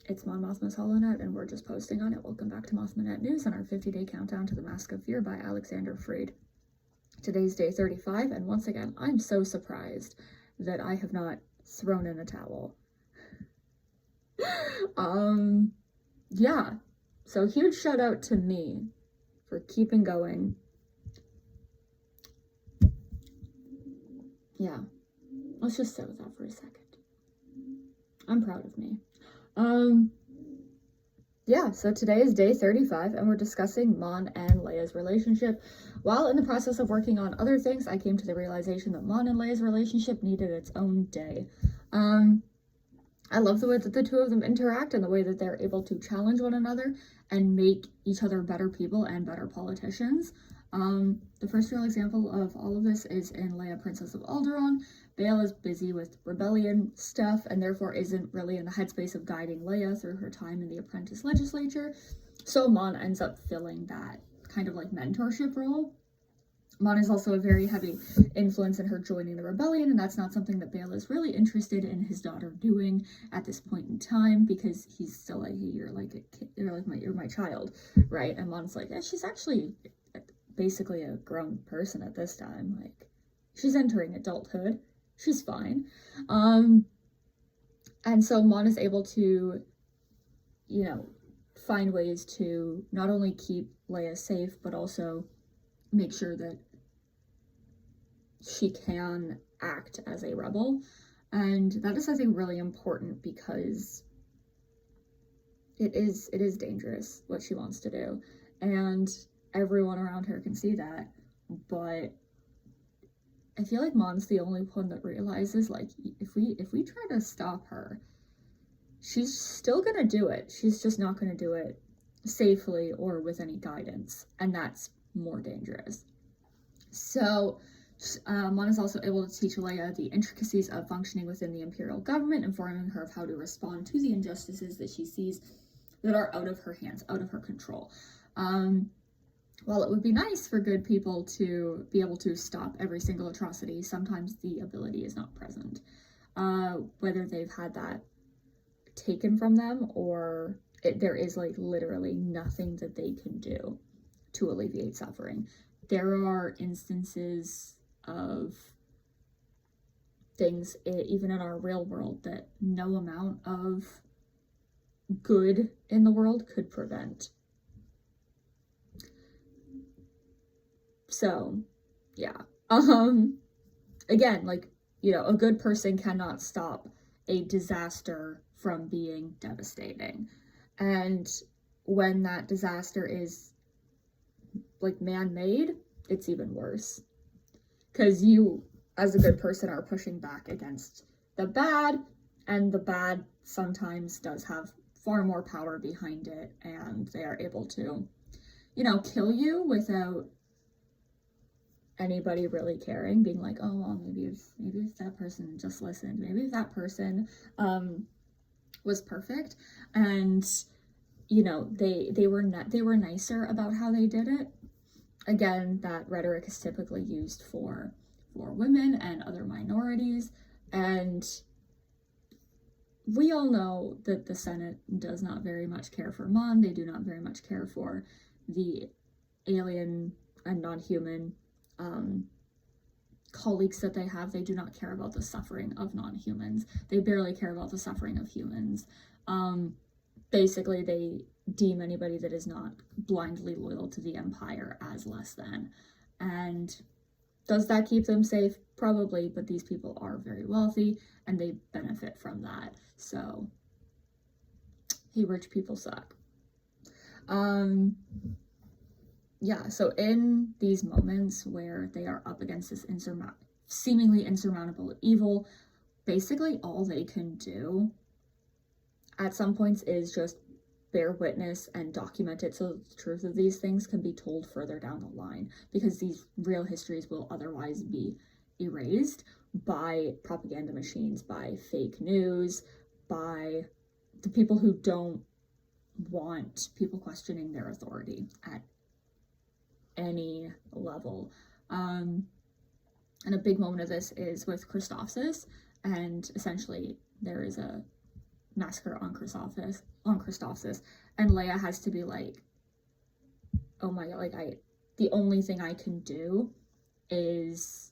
It's Mon Mothma's HoloNet, and we're just posting on it. Welcome back to Mothmanet News and our 50-day countdown to the Mask of Fear by Alexander Freed. Today's day 35, and once again, I'm so surprised that I have not thrown in a towel. Yeah, so huge shout out to me for keeping going. Yeah, let's just sit with that for a second. I'm proud of me. Yeah, so today is day 35, and we're discussing Mon and Leia's relationship. While in the process of working on other things, I came to the realization that Mon and Leia's relationship needed its own day. I love the way that the two of them interact and the way that they're able to challenge one another and make each other better people and better politicians. The first real example of all of this is in Leia, Princess of Alderaan. Bail is busy with rebellion stuff and therefore isn't really in the headspace of guiding Leia through her time in the Apprentice Legislature. So Mon ends up filling that kind of like mentorship role. Mon is also a very heavy influence in her joining the rebellion, and that's not something that Bail is really interested in his daughter doing at this point in time, because he's still like, you're my child, right? And Mon's like, yeah, she's actually basically a grown person at this time. Like, she's entering adulthood. She's fine. And so Mon is able to, find ways to not only keep Leia safe, but also make sure that she can act as a rebel. And that is, I think, really important, because it is dangerous what she wants to do, and everyone around her can see that. But I feel like Mon's the only one that realizes, like, if we try to stop her, she's still gonna do it. She's just not gonna do it safely or with any guidance, and that's more dangerous. So Mon is also able to teach Leia the intricacies of functioning within the Imperial government, informing her of how to respond to the injustices that she sees that are out of her hands, out of her control. While it would be nice for good people to be able to stop every single atrocity, sometimes the ability is not present. Whether they've had that taken from them or there is like literally nothing that they can do to alleviate suffering. There are instances of things, even in our real world, that no amount of good in the world could prevent. So, yeah. Again, like, a good person cannot stop a disaster from being devastating. And when that disaster is like man-made, it's even worse, because you as a good person are pushing back against the bad, and the bad sometimes does have far more power behind it, and they are able to kill you without anybody really caring, being like, oh well, maybe if that person just listened, maybe if that person was perfect, and they were nicer about how they did it. Again, that rhetoric is typically used for women and other minorities, and we all know that the Senate does not very much care for Mon. They do not very much care for the alien and non-human colleagues that they have. They do not care about the suffering of non-humans. They barely care about the suffering of humans. Basically, they deem anybody that is not blindly loyal to the Empire as less than. And does that keep them safe? Probably, but these people are very wealthy and they benefit from that. So, hey, rich people suck. Yeah, so in these moments where they are up against this seemingly insurmountable evil, basically all they can do at some points is just bear witness and document it, so the truth of these things can be told further down the line, because these real histories will otherwise be erased by propaganda machines, by fake news, by the people who don't want people questioning their authority at any level. And a big moment of this is with Christophsis, and essentially there is a massacre on Christophsis, and Leia has to be like, oh my god, like the only thing I can do is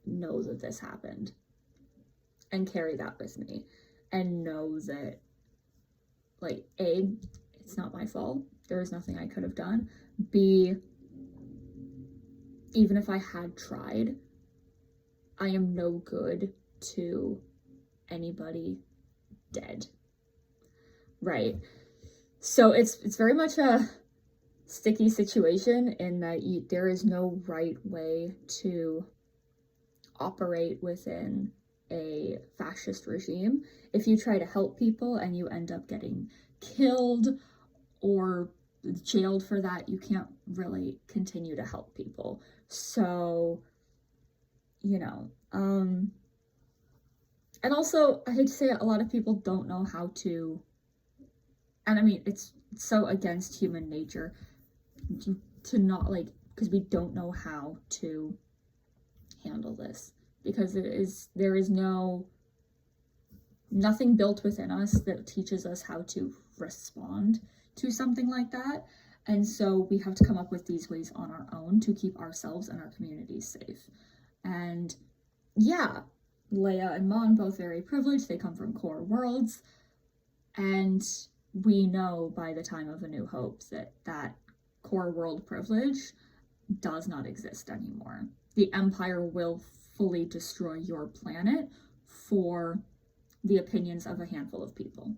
know that this happened and carry that with me and know that, like, A, it's not my fault. There was nothing I could have done. B, even if I had tried, I am no good to anybody dead. Right? So it's very much a sticky situation in that there is no right way to operate within a fascist regime. If you try to help people and you end up getting killed or jailed for that, you can't really continue to help people. So, you know, and also I hate to say it, a lot of people don't know how to, and I mean, it's so against human nature to not, like, because we don't know how to handle this, because there is nothing built within us that teaches us how to respond to something like that. And so we have to come up with these ways on our own to keep ourselves and our communities safe. And yeah, Leia and Mon, both very privileged. They come from core worlds. And we know by the time of A New Hope that core world privilege does not exist anymore. The Empire will fully destroy your planet for the opinions of a handful of people.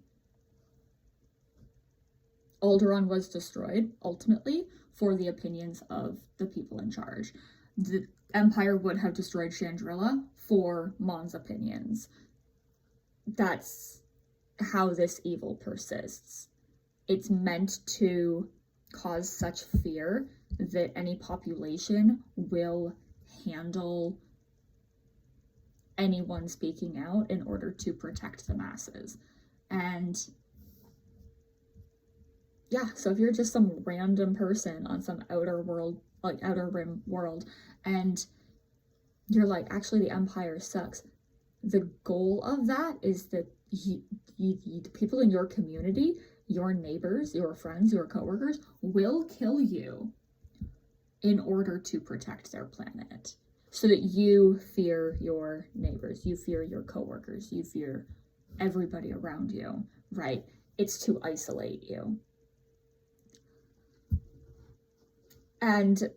Alderaan was destroyed, ultimately, for the opinions of the people in charge. The Empire would have destroyed Chandrila for Mon's opinions. That's how this evil persists. It's meant to cause such fear that any population will handle anyone speaking out in order to protect the masses. And yeah, so if you're just some random person on some outer rim world, and you're like, actually the Empire sucks, the goal of that is that the people in your community, your neighbors, your friends, your coworkers will kill you in order to protect their planet, so that you fear your neighbors, you fear your coworkers, you fear everybody around you, right? It's to isolate you. And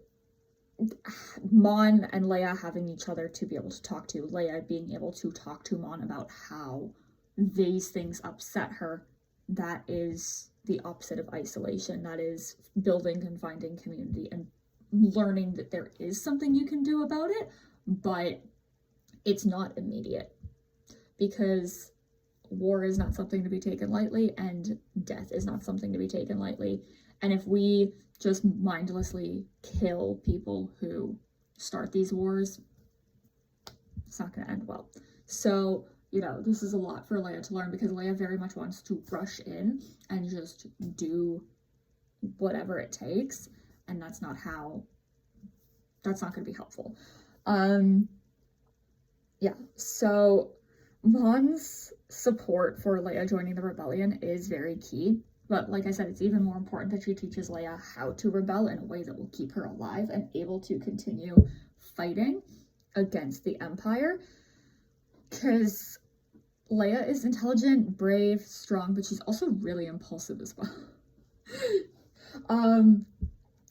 Mon and Leia having each other to be able to talk to, Leia being able to talk to Mon about how these things upset her, that is the opposite of isolation. That is building and finding community and learning that there is something you can do about it, but it's not immediate, because war is not something to be taken lightly, and death is not something to be taken lightly. And if we just mindlessly kill people who start these wars, it's not going to end well. So, you know, this is a lot for Leia to learn, because Leia very much wants to rush in and just do whatever it takes, and that's not going to be helpful. Yeah, so Mon's support for Leia joining the rebellion is very key. But like I said, it's even more important that she teaches Leia how to rebel in a way that will keep her alive and able to continue fighting against the Empire. Because Leia is intelligent, brave, strong, but she's also really impulsive as well.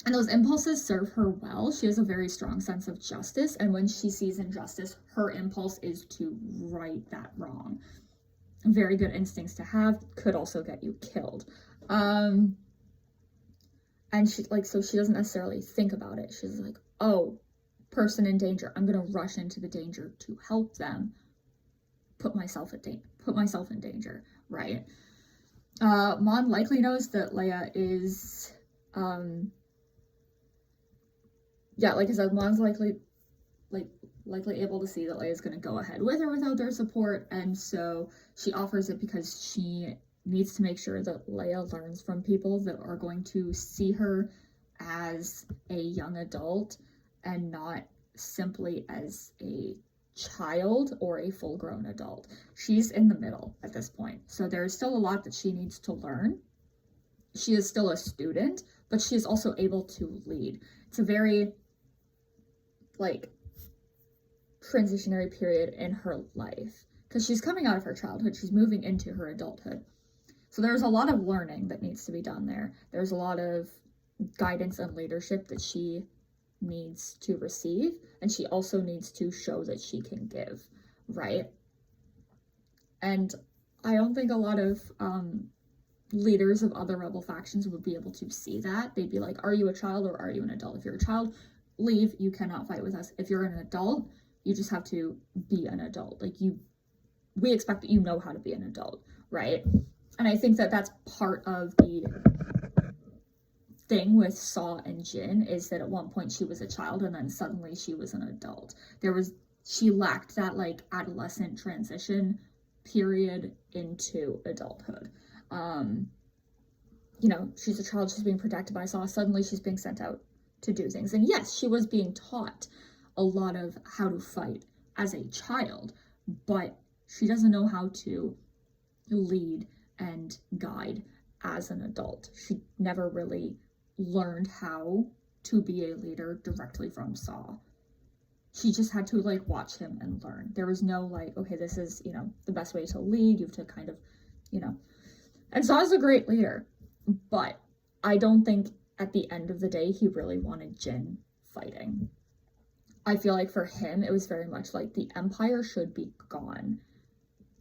And those impulses serve her well. She has a very strong sense of justice, and when she sees injustice, her impulse is to right that wrong. Very good instincts to have, could also get you killed. And she, like, so she doesn't necessarily think about it. She's like, oh, person in danger, I'm gonna rush into the danger to help them, put myself in danger, right? Mon likely knows that Leia is, yeah, like I said, Mon's likely able to see that Leia's going to go ahead with or without their support, and so she offers it because she needs to make sure that Leia learns from people that are going to see her as a young adult and not simply as a child or a full-grown adult. She's in the middle at this point. So there's still a lot that she needs to learn. She is still a student, but she is also able to lead. It's a very, like, transitionary period in her life because she's coming out of her childhood. She's moving into her adulthood. So there's a lot of learning that needs to be done there. There's a lot of guidance and leadership that she needs to receive, and she also needs to show that she can give, right? And I don't think a lot of leaders of other rebel factions would be able to see that. They'd be like, are you a child or are you an adult? If you're a child, leave. You cannot fight with us. If you're an adult, you just have to be an adult. Like, we expect that you know how to be an adult, right? And I think that that's part of the thing with Saw and Jin, is that at one point she was a child and then suddenly she was an adult. She lacked that, like, adolescent transition period into adulthood. You know, she's a child, she's being protected by Saw, suddenly she's being sent out to do things. And yes, she was being taught a lot of how to fight as a child, but she doesn't know how to lead and guide as an adult. She never really learned how to be a leader directly from Saw. She just had to, like, watch him and learn. There was no, like, okay, this is, you know, the best way to lead. You have to kind of, you know. And Saw's a great leader, but I don't think at the end of the day he really wanted Jin fighting. I feel like for him it was very much like the Empire should be gone,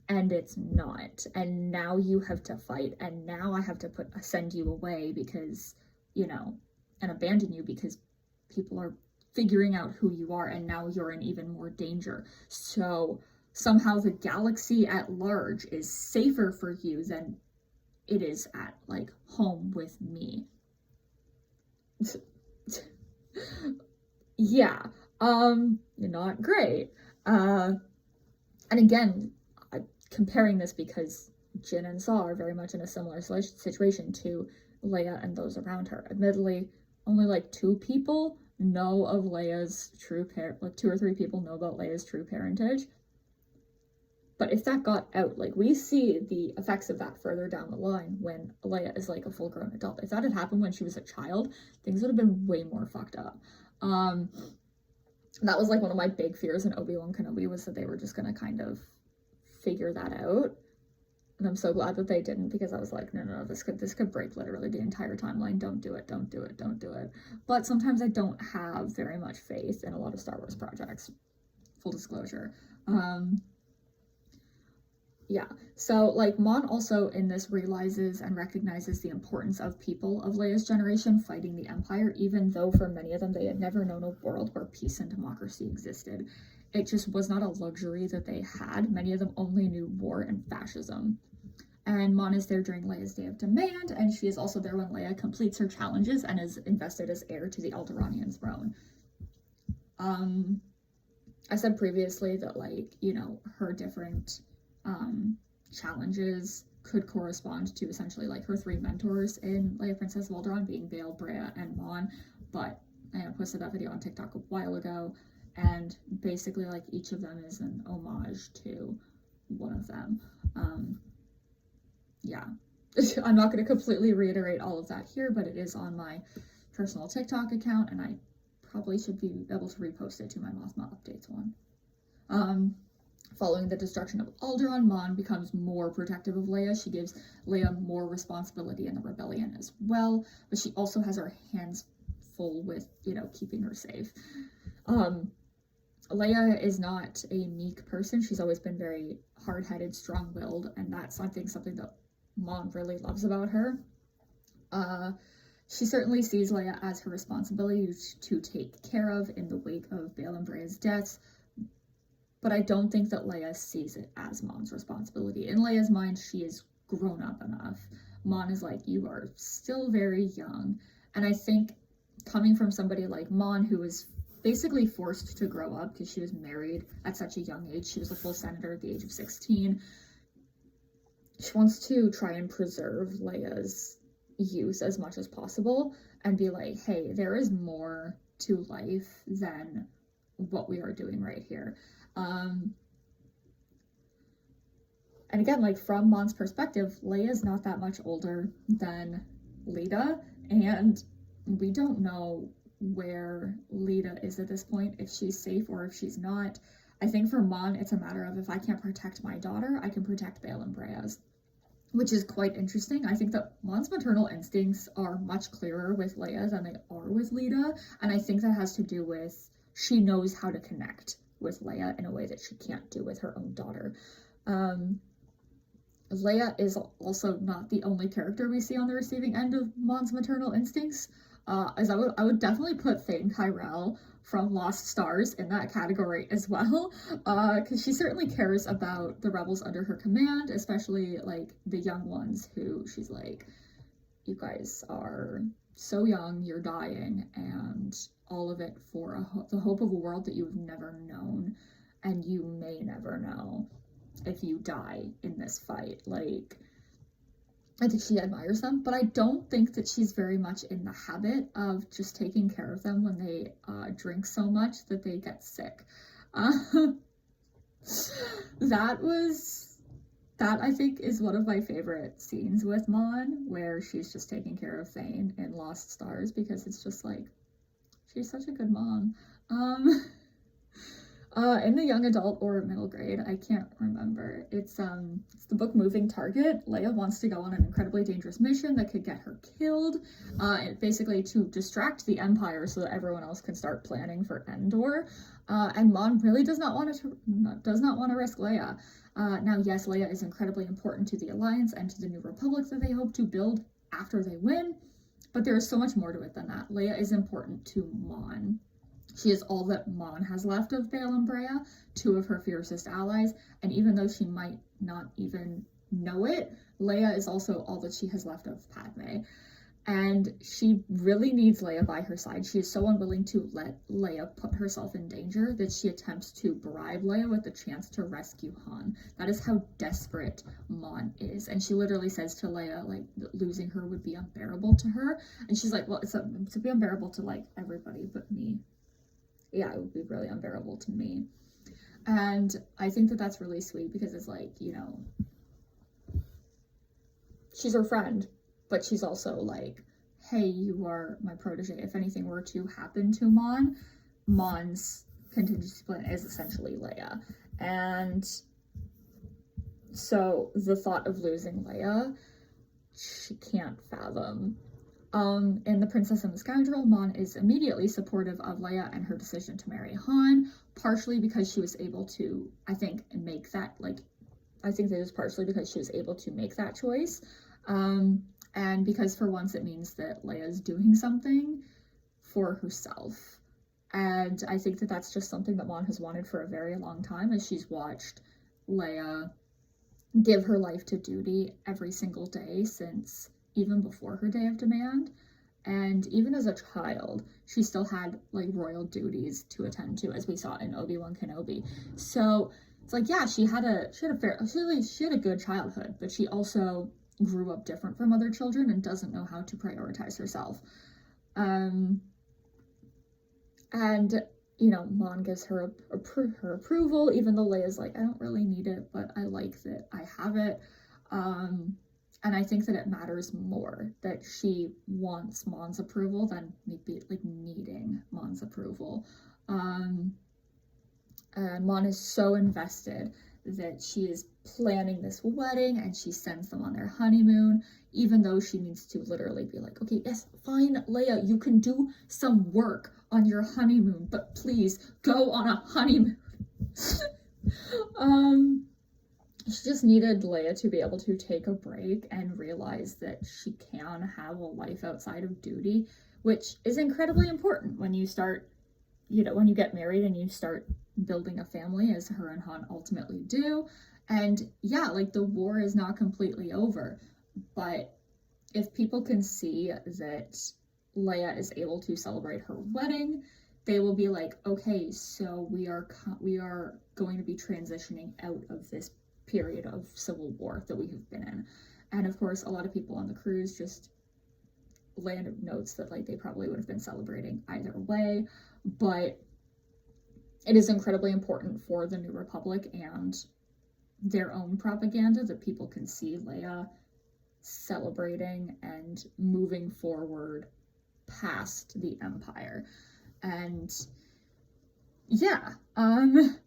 and it's not. And now you have to fight, and now I have to send you away because, you know, and abandon you because people are figuring out who you are, and now you're in even more danger. So somehow the galaxy at large is safer for you than it is at, like, home with me. Yeah, not great. And again, comparing this because Jin and Saw are very much in a similar situation to Leia and those around her. Admittedly, only like 2 people know of Leia's true like 2 or 3 people know about Leia's true parentage. But if that got out, like, we see the effects of that further down the line when Leia is, like, a full-grown adult. If that had happened when she was a child, things would have been way more fucked up. That was, like, one of my big fears in Obi-Wan Kenobi, was that they were just gonna kind of figure that out. And I'm so glad that they didn't, because I was like, no, this could break literally the entire timeline. Don't do it, don't do it, don't do it. But sometimes I don't have very much faith in a lot of Star Wars projects. Full disclosure. Yeah, so, like, Mon also in this realizes and recognizes the importance of people of Leia's generation fighting the Empire, even though for many of them they had never known a world where peace and democracy existed. It just was not a luxury that they had. Many of them only knew war and fascism. And Mon is there during Leia's Day of Demand, and she is also there when Leia completes her challenges and is invested as heir to the Alderaanian throne. I said previously that, like, you know, her different challenges could correspond to essentially, like, her 3 mentors in Leia Princess of Alderaan, being Bail, Brea, and Mon, but I posted that video on TikTok a while ago, and basically, like, each of them is an homage to one of them. Yeah. I'm not going to completely reiterate all of that here, but it is on my personal TikTok account, and I probably should be able to repost it to my Mothma Updates one. Following the destruction of Alderaan, Mon becomes more protective of Leia. She gives Leia more responsibility in the rebellion as well, but she also has her hands full with, you know, keeping her safe. Leia is not a meek person. She's always been very hard-headed, strong-willed, and that's something that Mon really loves about her. She certainly sees Leia as her responsibility to take care of in the wake of Bail and Brea's deaths, but I don't think that Leia sees it as Mon's responsibility. In Leia's mind, she is grown up enough. Mon is like, you are still very young. And I think coming from somebody like Mon, who was basically forced to grow up because she was married at such a young age, she was a full senator at the age of 16, she wants to try and preserve Leia's youth as much as possible and be like, hey, there is more to life than what we are doing right here. And again, like from Mon's perspective, Leia's not that much older than Lita, and we don't know where Lita is at this point, if she's safe or if she's not. I think for Mon, it's a matter of, if I can't protect my daughter, I can protect Bale and Brea's, which is quite interesting. I think that Mon's maternal instincts are much clearer with Leia than they are with Lita, and I think that has to do with she knows how to connect with Leia in a way that she can't do with her own daughter. Leia is also not the only character we see on the receiving end of Mon's maternal instincts, as I would definitely put Thane Kyrell from Lost Stars in that category as well, because she certainly cares about the rebels under her command, especially like the young ones who she's like, you guys are so young, you're dying, and all of it for the hope of a world that you've never known, and you may never know if you die in this fight. Like, I think she admires them, but I don't think that she's very much in the habit of just taking care of them when they drink so much that they get sick. That I think is one of my favorite scenes with Mon, where she's just taking care of Thane in Lost Stars, because it's just like, she's such a good mom. In the young adult or middle grade, I can't remember. It's the book Moving Target. Leia wants to go on an incredibly dangerous mission that could get her killed, basically to distract the Empire so that everyone else can start planning for Endor. And Mon really does not want to risk Leia. Now, yes, Leia is incredibly important to the Alliance and to the New Republic that they hope to build after they win, but there is so much more to it than that. Leia is important to Mon. She is all that Mon has left of Bale and Brea, two of her fiercest allies, and even though she might not even know it, Leia is also all that she has left of Padme. And she really needs Leia by her side. She is so unwilling to let Leia put herself in danger that she attempts to bribe Leia with the chance to rescue Han. That is how desperate Mon is. And she literally says to Leia, like, losing her would be unbearable to her. And she's like, well, it's to be unbearable to, like, everybody but me. Yeah, it would be really unbearable to me. And I think that that's really sweet, because it's like, you know, she's her friend, but she's also like, hey, you are my protege. If anything were to happen to Mon, Mon's contingency plan is essentially Leia. And so the thought of losing Leia, she can't fathom. In The Princess and the Scoundrel, Mon is immediately supportive of Leia and her decision to marry Han, partially because she was able to, I think that it was partially because she was able to make that choice, and because for once it means that Leia's doing something for herself. And I think that that's just something that Mon has wanted for a very long time, as she's watched Leia give her life to duty every single day since even before her Day of Demand. And even as a child, she still had like royal duties to attend to, as we saw in Obi-Wan Kenobi. So it's like, yeah, she had a good childhood, but she also grew up different from other children and doesn't know how to prioritize herself. And you know, Mon gives her her approval, even though Leia's like, I don't really need it, but I like that I have it. And I think that it matters more that she wants Mon's approval than maybe like needing Mon's approval. And Mon is so invested that she is planning this wedding, and she sends them on their honeymoon, even though she needs to literally be like, okay, yes, fine, Leia, you can do some work on your honeymoon, but please go on a honeymoon. She just needed Leia to be able to take a break and realize that she can have a life outside of duty, which is incredibly important when you start, you know, when you get married and you start building a family, as her and Han ultimately do. And yeah, like, the war is not completely over, but if people can see that Leia is able to celebrate her wedding, they will be like, okay, so we are going to be transitioning out of this period of civil war that we have been in. And of course, a lot of people on the cruise just land notes that like they probably would have been celebrating either way, but it is incredibly important for the New Republic and their own propaganda that people can see Leia celebrating and moving forward past the Empire. And yeah, Leia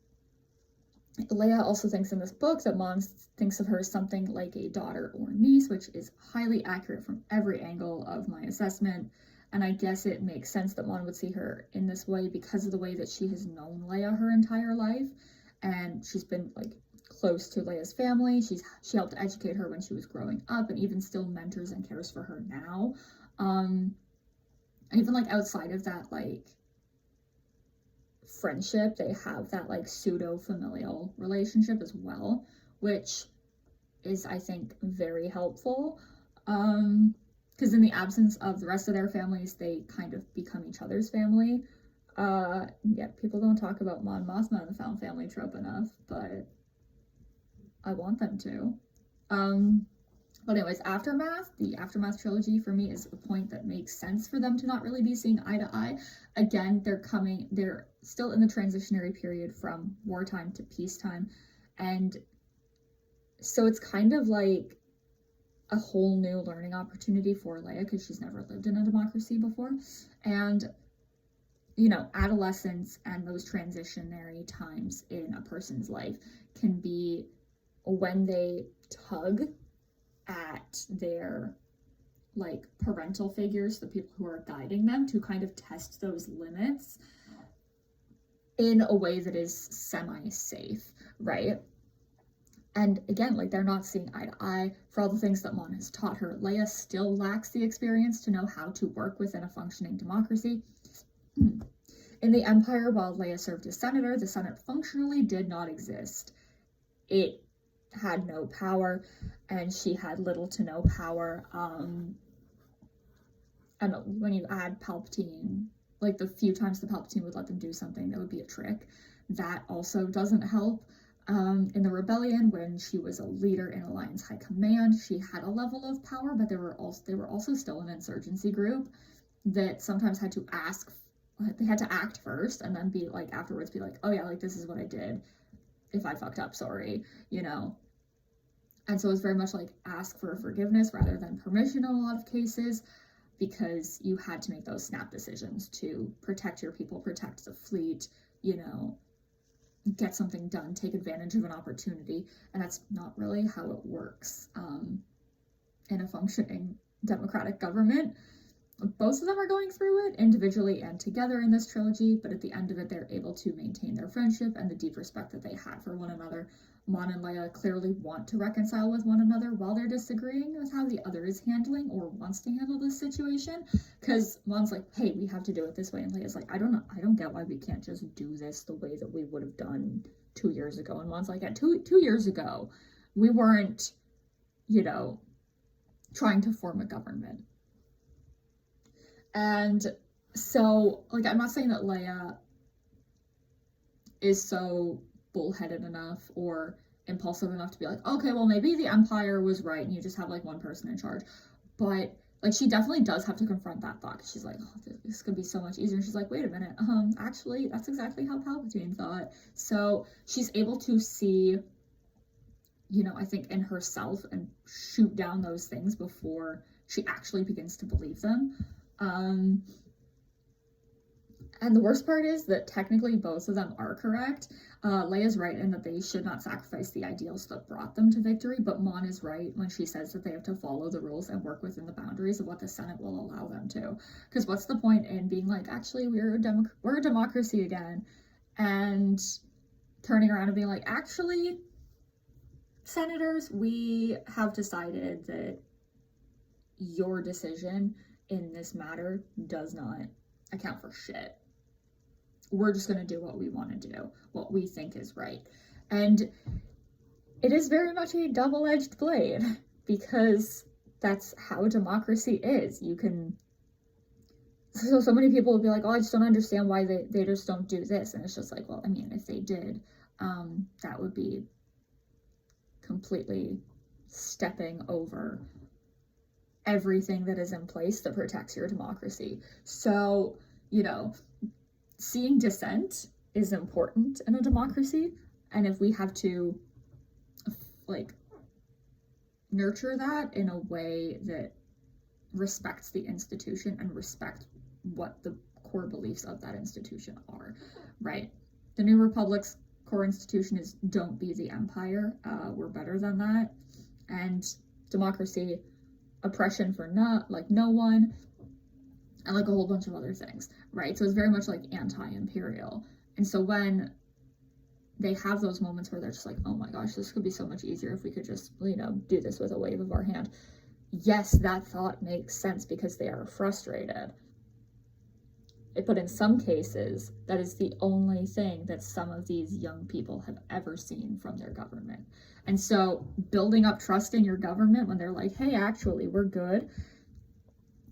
also thinks in this book that Mon thinks of her as something like a daughter or niece, which is highly accurate from every angle of my assessment. And I guess it makes sense that Mon would see her in this way because of the way that she has known Leia her entire life. And she's been like close to Leia's family. She helped educate her when she was growing up, and even still mentors and cares for her now. And even like outside of that like friendship, they have that like pseudo familial relationship as well, which is, I think, very helpful. Because in the absence of the rest of their families, they kind of become each other's family. Yeah, people don't talk about Mon Mothma and the found family trope enough, but I want them to. But anyways, the Aftermath trilogy for me is the point that makes sense for them to not really be seeing eye to eye. Again, they're still in the transitionary period from wartime to peacetime. And so it's kind of like a whole new learning opportunity for Leia because she's never lived in a democracy before. And, you know, adolescence and those transitionary times in a person's life can be when they tug at their like parental figures, the people who are guiding them, to kind of test those limits in a way that is semi-safe, right? And again, like they're not seeing eye to eye for all the things that Mon has taught her. Leia still lacks the experience to know how to work within a functioning democracy. In the Empire, while Leia served as senator, the Senate functionally did not exist. It had no power, and she had little to no power. And when you add Palpatine, like the few times the Palpatine would let them do something that would be a trick, that also doesn't help. In the rebellion, when she was a leader in Alliance High Command, she had a level of power, but they were also still an insurgency group that sometimes had to act first and then be like afterwards be like, oh yeah, like this is what I did. If I fucked up, sorry, you know. And so it's very much like ask for forgiveness rather than permission in a lot of cases, because you had to make those snap decisions to protect your people, protect the fleet, you know, get something done, take advantage of an opportunity. And that's not really how it works in a functioning democratic government. Both of them are going through it individually and together in this trilogy, but at the end of it, they're able to maintain their friendship and the deep respect that they had for one another. Mon and Leia clearly want to reconcile with one another while they're disagreeing with how the other is handling or wants to handle this situation. Because Mon's like, hey, we have to do it this way. And Leia's like, I don't get why we can't just do this the way that we would have done 2 years ago. And Mon's like, yeah, two years ago, we weren't, you know, trying to form a government. And so, like, I'm not saying that Leia is so bullheaded enough or impulsive enough to be like, okay, well, maybe the Empire was right and you just have, like, one person in charge. But, like, she definitely does have to confront that thought. She's like, oh, this could be so much easier. And she's like, wait a minute, actually, that's exactly how Palpatine thought. So she's able to see, you know, I think in herself and shoot down those things before she actually begins to believe them. And the worst part is that technically both of them are correct. Leia's right in that they should not sacrifice the ideals that brought them to victory, but Mon is right when she says that they have to follow the rules and work within the boundaries of what the Senate will allow them to. Because what's the point in being like, actually, we're a democracy again, and turning around and being like, actually, senators, we have decided that your decision in this matter does not account for shit. We're just going to do what we want to do, what we think is right. And it is very much a double-edged blade, because that's how democracy is. You can, so many people will be like, oh, I just don't understand why they just don't do this. And it's just like, well, I mean, if they did, that would be completely stepping over everything that is in place that protects your democracy. So, you know, seeing dissent is important in a democracy, and if we have to like nurture that in a way that respects the institution and respect what the core beliefs of that institution are, right? The New Republic's core institution is don't be the empire. We're better than that. And democracy, oppression for no one, and like a whole bunch of other things, right? So it's very much like anti-imperial. And so when they have those moments where they're just like, oh my gosh, this could be so much easier if we could just, do this with a wave of our hand. Yes, that thought makes sense because they are frustrated. But in some cases, that is the only thing that some of these young people have ever seen from their government. And so building up trust in your government when they're like, hey, actually, we're good,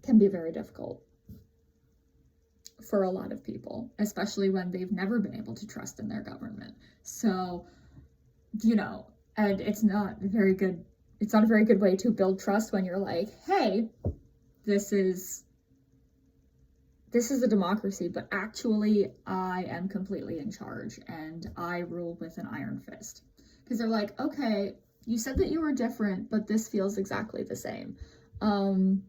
can be very difficult for a lot of people, especially when they've never been able to trust in their government. So, and it's not a very good way to build trust when you're like, hey, this is a democracy, but actually I am completely in charge and I rule with an iron fist. Because they're like, okay, you said that you were different, but this feels exactly the same. And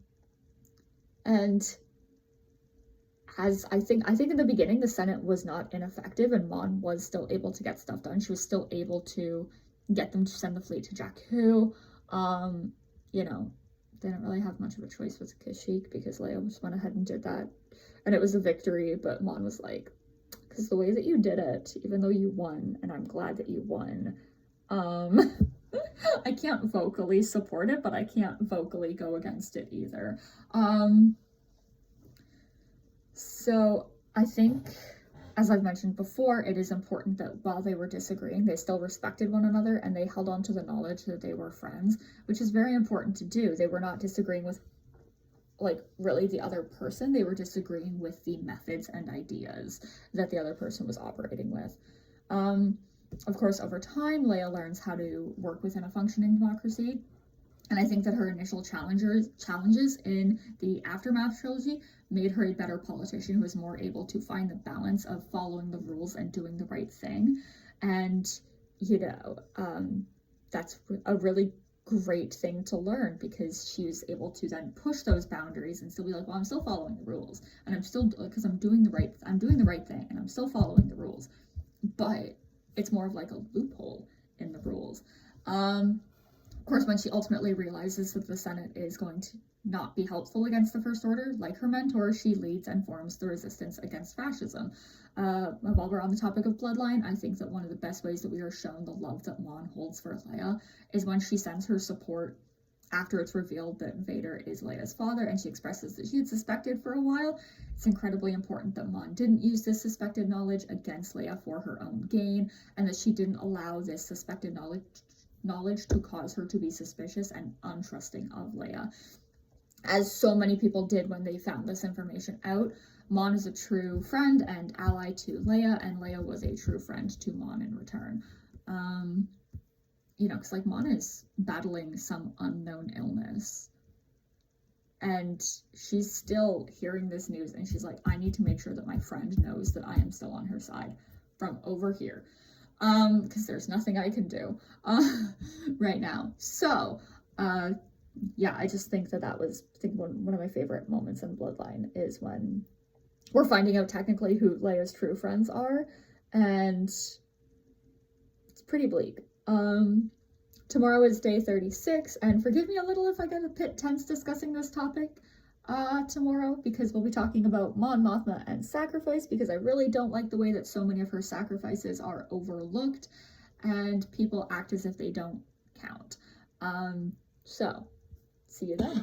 as I think in the beginning, the Senate was not ineffective and Mon was still able to get stuff done. She was still able to get them to send the fleet to Jakku. They didn't really have much of a choice with Kashyyyk because Leia just went ahead and did that. And it was a victory, but Mon was like, because the way that you did it, even though you won, and I'm glad that you won, I can't vocally support it, but I can't vocally go against it either. So I think, as I've mentioned before, it is important that while they were disagreeing, they still respected one another and they held on to the knowledge that they were friends, which is very important to do. They were not disagreeing with really the other person. They were disagreeing with the methods and ideas that the other person was operating with. Of course, over time, Leia learns how to work within a functioning democracy. And I think that her initial challenges in the Aftermath trilogy made her a better politician who was more able to find the balance of following the rules and doing the right thing. And, that's a really great thing to learn because she was able to then push those boundaries and still be like, well, I'm still following the rules and I'm still, because I'm doing the right thing and I'm still following the rules, but it's more of like a loophole in the rules. Of course, when she ultimately realizes that the Senate is going to not be helpful against the First Order, like her mentor, she leads and forms the resistance against fascism. While we're on the topic of bloodline, I think that one of the best ways that we are shown the love that Mon holds for Leia is when she sends her support after it's revealed that Vader is Leia's father, and she expresses that she had suspected for a while. It's incredibly important that Mon didn't use this suspected knowledge against Leia for her own gain, and that she didn't allow this suspected knowledge to cause her to be suspicious and untrusting of Leia, as so many people did when they found this information out. Mon is a true friend and ally to Leia, and Leia was a true friend to Mon in return. Because Mon is battling some unknown illness, and she's still hearing this news, and she's like, I need to make sure that my friend knows that I am still on her side from over here. Because there's nothing I can do right now. So, I just think that was, one of my favorite moments in Bloodline is when we're finding out technically who Leia's true friends are, and it's pretty bleak. Tomorrow is day 36, and forgive me a little if I get a bit tense discussing this topic tomorrow, because we'll be talking about Mon Mothma and sacrifice, because I really don't like the way that so many of her sacrifices are overlooked and people act as if they don't count. So see you then.